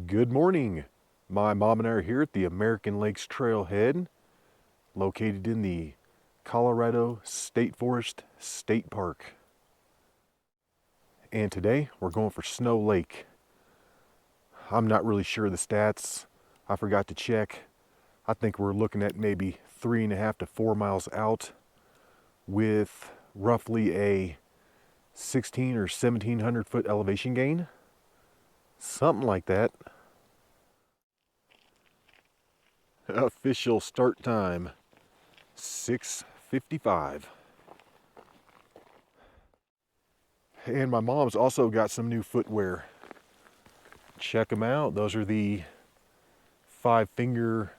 Good morning. My mom and I are here at the American Lakes Trailhead, located in the Colorado State Forest State Park. And today we're going for Snow Lake. I'm not really sure of the stats. I forgot to check. I think we're looking at maybe 3.5 to 4 miles out with roughly a 16 or 1700 foot elevation gain. Something like that. Official start time, 6:55. And my mom's also got some new footwear. Check them out. Those are the 5-finger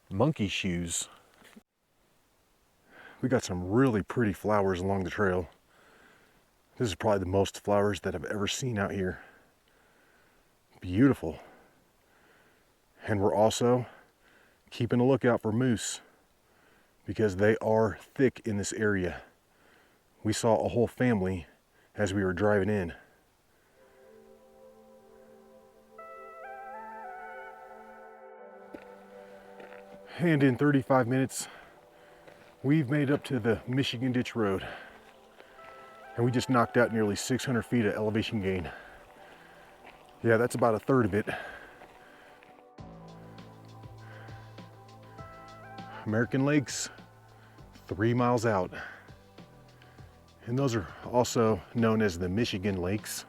monkey shoes. We got some really pretty flowers along the trail. This is probably the most flowers that I've ever seen out here. Beautiful. And we're also keeping a lookout for moose because they are thick in this area. We saw a whole family as we were driving in. And in 35 minutes, we've made it up to the Michigan Ditch Road. And we just knocked out nearly 600 feet of elevation gain. Yeah, that's about a third of it. American Lakes, 3 miles out. And those are also known as the Michigan Lakes,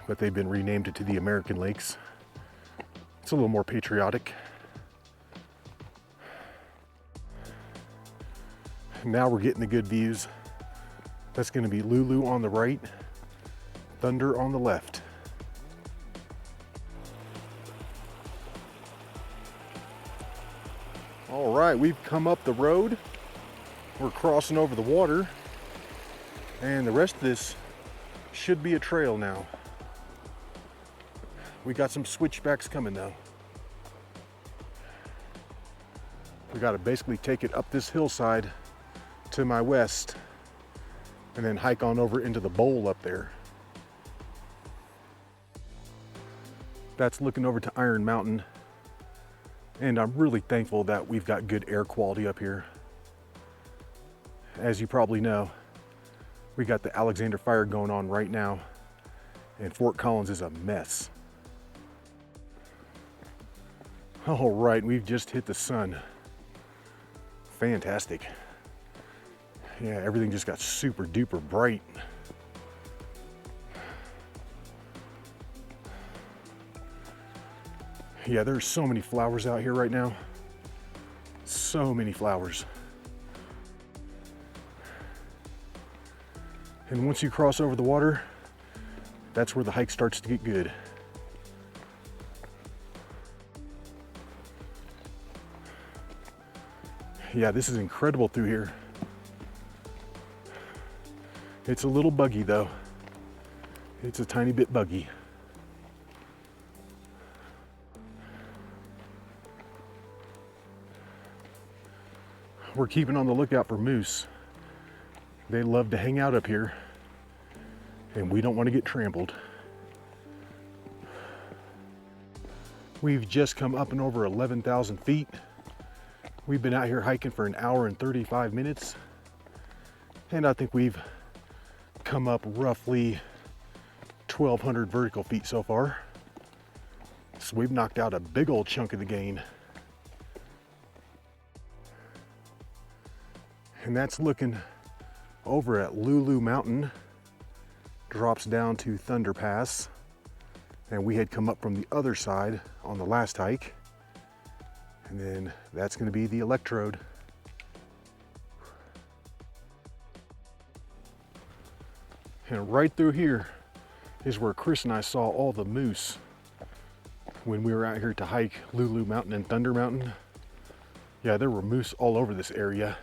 but they've been renamed to the American Lakes. It's a little more patriotic. Now we're getting the good views. That's going to be Lulu on the right, Thunder on the left. All right, we've come up the road. We're crossing over the water, and the rest of this should be a trail now. We got some switchbacks coming though. We got to basically take it up this hillside to my west and then hike on over into the bowl up there. That's looking over to Iron Mountain. And I'm really thankful that we've got good air quality up here. As you probably know, we got the Alexander Fire going on right now, and Fort Collins is a mess. All right, we've just hit the sun. Fantastic. Yeah, everything just got super duper bright. Yeah, there's so many flowers out here right now. So many flowers. And once you cross over the water, that's where the hike starts to get good. Yeah, this is incredible through here. It's a little buggy though. It's a tiny bit buggy. We're keeping on the lookout for moose. They love to hang out up here, and we don't want to get trampled. We've just come up and over 11,000 feet. We've been out here hiking for an hour and 35 minutes, and I think we've come up roughly 1,200 vertical feet so far. So we've knocked out a big old chunk of the gain. And that's looking over at Lulu Mountain, drops down to Thunder Pass, and we had come up from the other side on the last hike, and then that's going to be the Electrode. And right through here is where Chris and I saw all the moose when we were out here to hike Lulu Mountain and Thunder Mountain. Yeah, there were moose all over this area.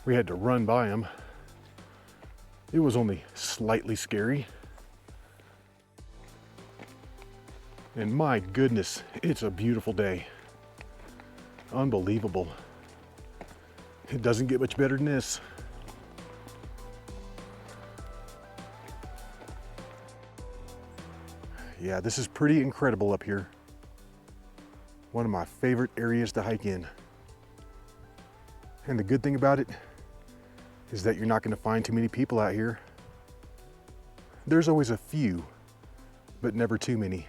We had to run by them. It was only slightly scary. And my goodness, it's a beautiful day. Unbelievable. It doesn't get much better than this. Yeah, this is pretty incredible up here. One of my favorite areas to hike in. And the good thing about it is that you're not going to find too many people out here. There's always a few, but never too many.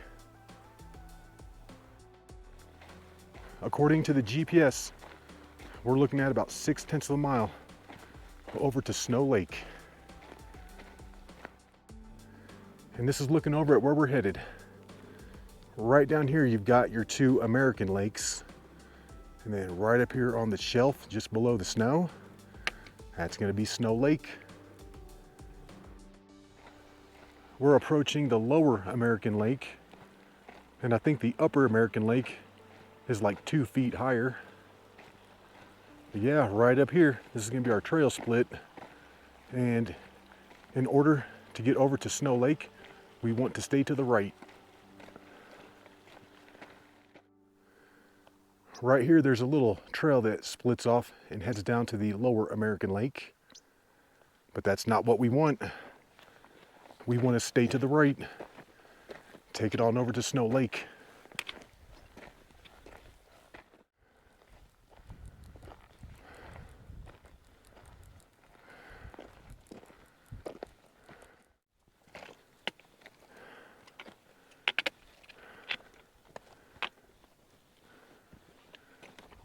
According to the GPS, we're looking at about 0.6 of a mile over to Snow Lake. And this is looking over at where we're headed. Right down here, you've got your two American lakes. And then right up here on the shelf, just below the snow, that's gonna be Snow Lake. We're approaching the lower American Lake. And I think the upper American Lake is like 2 feet higher. But yeah, right up here, this is gonna be our trail split. And in order to get over to Snow Lake, we want to stay to the right. Right here, there's a little trail that splits off and heads down to the lower American Lake. But that's not what we want. We want to stay to the right, take it on over to Snow Lake.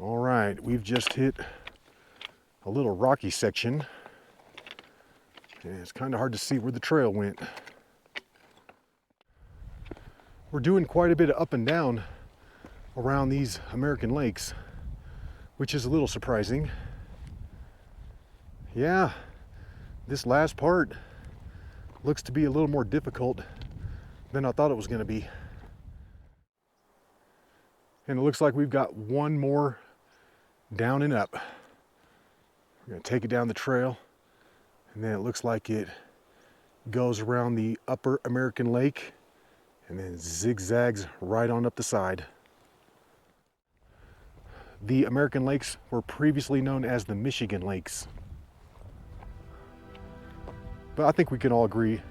All right, we've just hit a little rocky section. And it's kind of hard to see where the trail went. We're doing quite a bit of up and down around these American lakes, which is a little surprising. Yeah, this last part looks to be a little more difficult than I thought it was going to be. And it looks like we've got one more down and up. We're going to take it down the trail, and then it looks like it goes around the upper American Lake and then zigzags right on up the side. The American Lakes were previously known as the Michigan Lakes. But I think we can all agree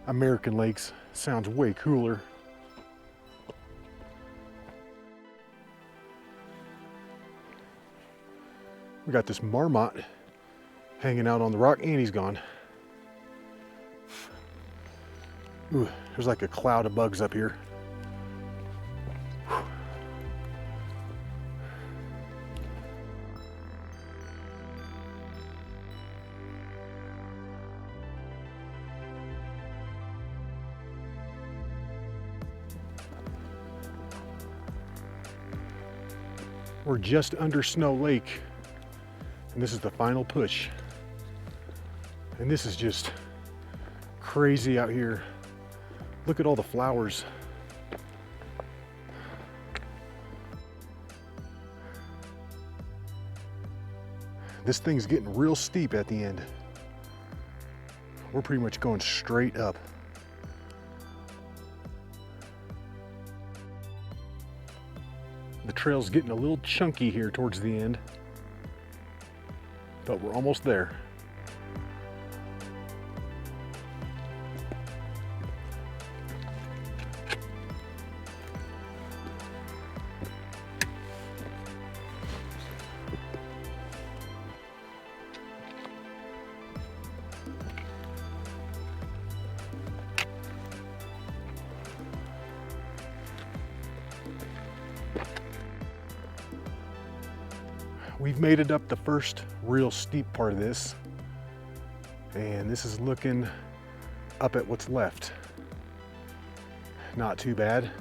American Lakes sounds way cooler. We got this marmot hanging out on the rock, and he's gone. Ooh, there's like a cloud of bugs up here. We're just under Snow Lake. And this is the final push. And this is just crazy out here. Look at all the flowers. This thing's getting real steep at the end. We're pretty much going straight up. The trail's getting a little chunky here towards the end, but we're almost there. We've made it up the first real steep part of this, and this is looking up at what's left. Not too bad.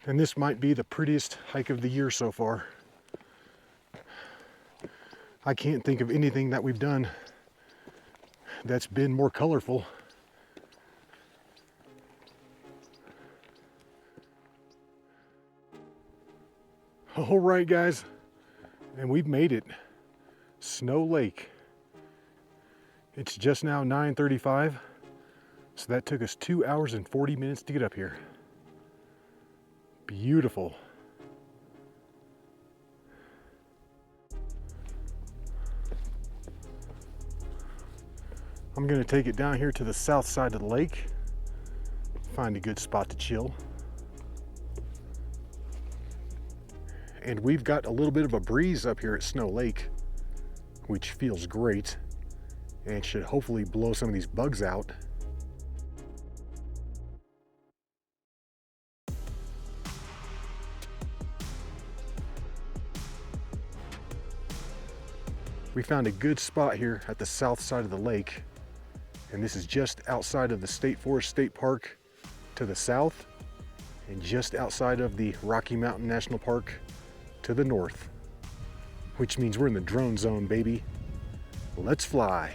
And this might be the prettiest hike of the year so far. I can't think of anything that we've done that's been more colorful. All right, guys, and we've made it. Snow Lake. It's just now 9:35, so that took us 2 hours and 40 minutes to get up here. Beautiful. I'm gonna take it down here to the south side of the lake, find a good spot to chill. And we've got a little bit of a breeze up here at Snow Lake, which feels great and should hopefully blow some of these bugs out. We found a good spot here at the south side of the lake, and this is just outside of the State Forest State Park to the south and just outside of the Rocky Mountain National Park to the north, which means we're in the drone zone, baby. Let's fly.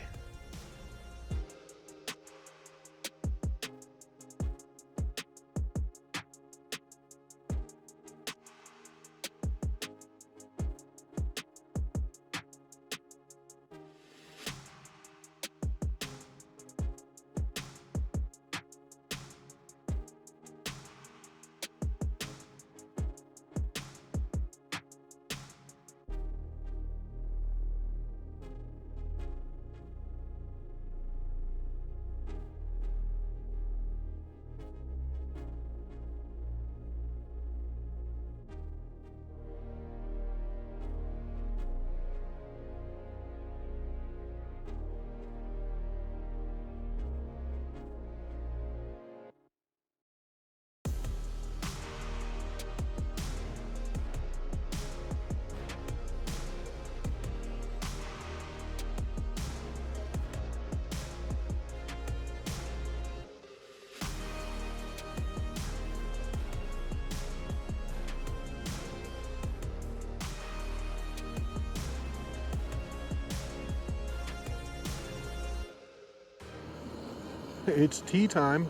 It's tea time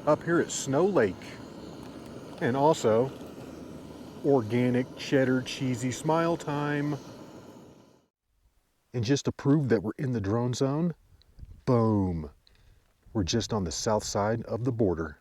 up here at Snow Lake, and also organic cheddar cheesy smile time. And just to prove that we're in the drone zone, boom, we're just on the south side of the border.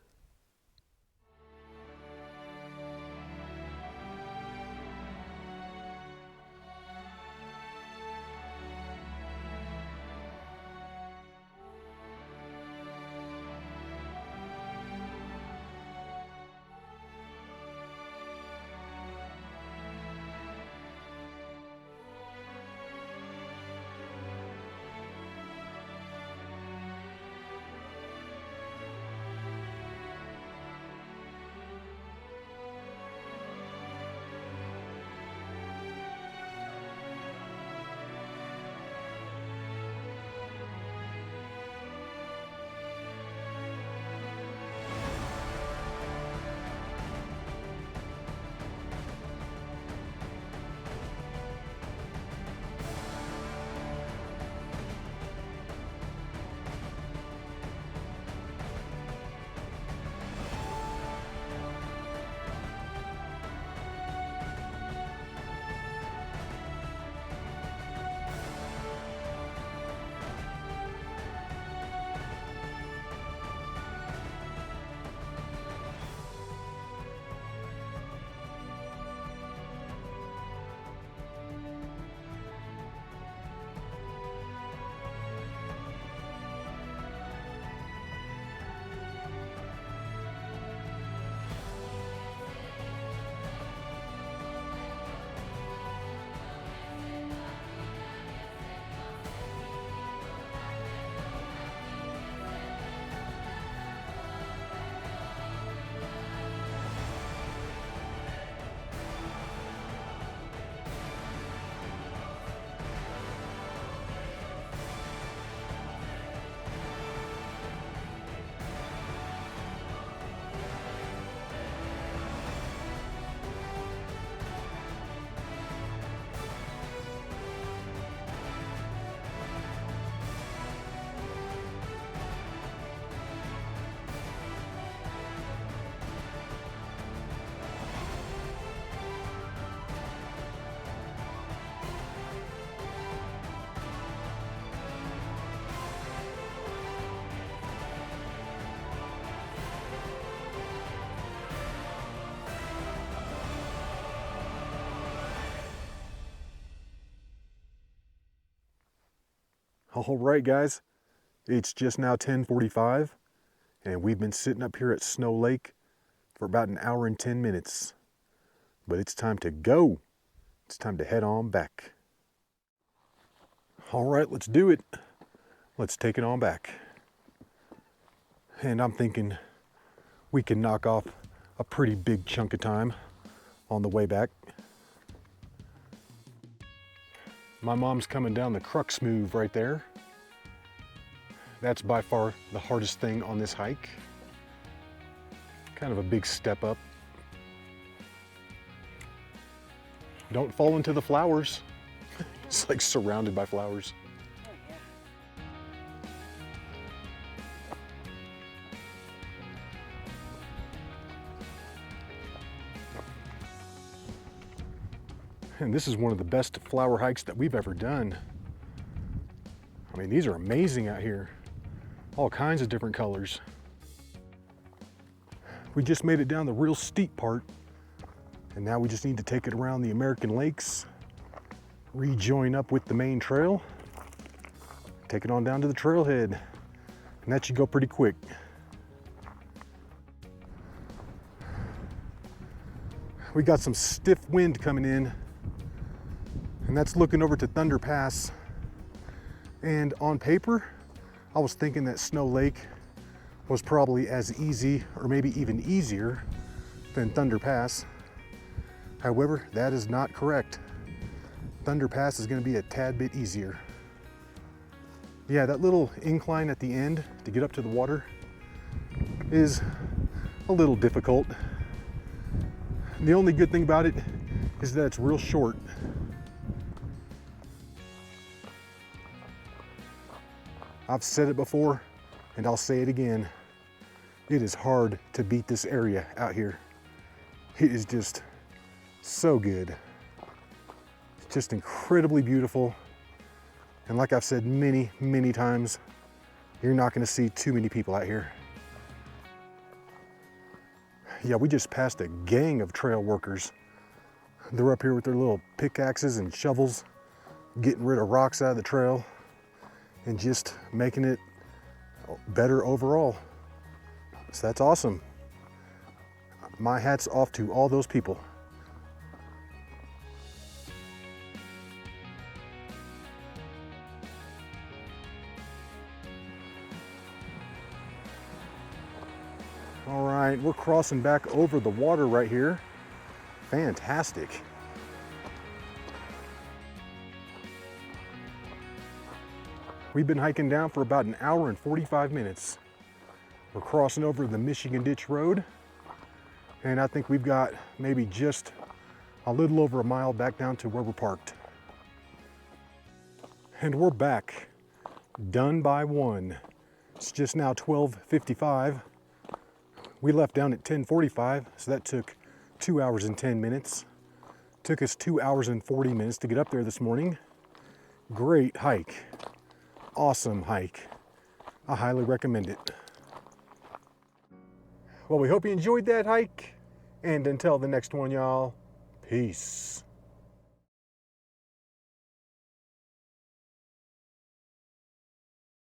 All right, guys, it's just now 10:45, and we've been sitting up here at Snow Lake for about an hour and 10 minutes. But it's time to go. It's time to head on back. All right, let's do it. Let's take it on back. And I'm thinking we can knock off a pretty big chunk of time on the way back. My mom's coming down the crux move right there. That's by far the hardest thing on this hike. Kind of a big step up. Don't fall into the flowers. It's like surrounded by flowers. And this is one of the best flower hikes that we've ever done. I mean, these are amazing out here. All kinds of different colors. We just made it down the real steep part, and now we just need to take it around the American lakes, rejoin up with the main trail, take it on down to the trailhead, and that should go pretty quick. We got some stiff wind coming in, and that's looking over to Thunder Pass. And on paper, I was thinking that Snow Lake was probably as easy or maybe even easier than Thunder Pass. However, that is not correct. Thunder Pass is going to be a tad bit easier. Yeah, that little incline at the end to get up to the water is a little difficult. The only good thing about it is that it's real short. I've said it before, and I'll say it again. It is hard to beat this area out here. It is just so good. It's just incredibly beautiful. And like I've said many, many times, you're not gonna see too many people out here. Yeah, we just passed a gang of trail workers. They're up here with their little pickaxes and shovels, getting rid of rocks out of the trail and just making it better overall. So that's awesome. My hat's off to all those people. All right, we're crossing back over the water right here. Fantastic. We've been hiking down for about an hour and 45 minutes. We're crossing over the Michigan Ditch Road, and I think we've got maybe just a little over a mile back down to where we're parked. And we're back, done by one. It's just now 12:55. We left down at 10:45, so that took 2 hours and 10 minutes. Took us 2 hours and 40 minutes to get up there this morning. Great hike. Awesome hike. I highly recommend it. Well, we hope you enjoyed that hike, and until the next one, y'all, peace.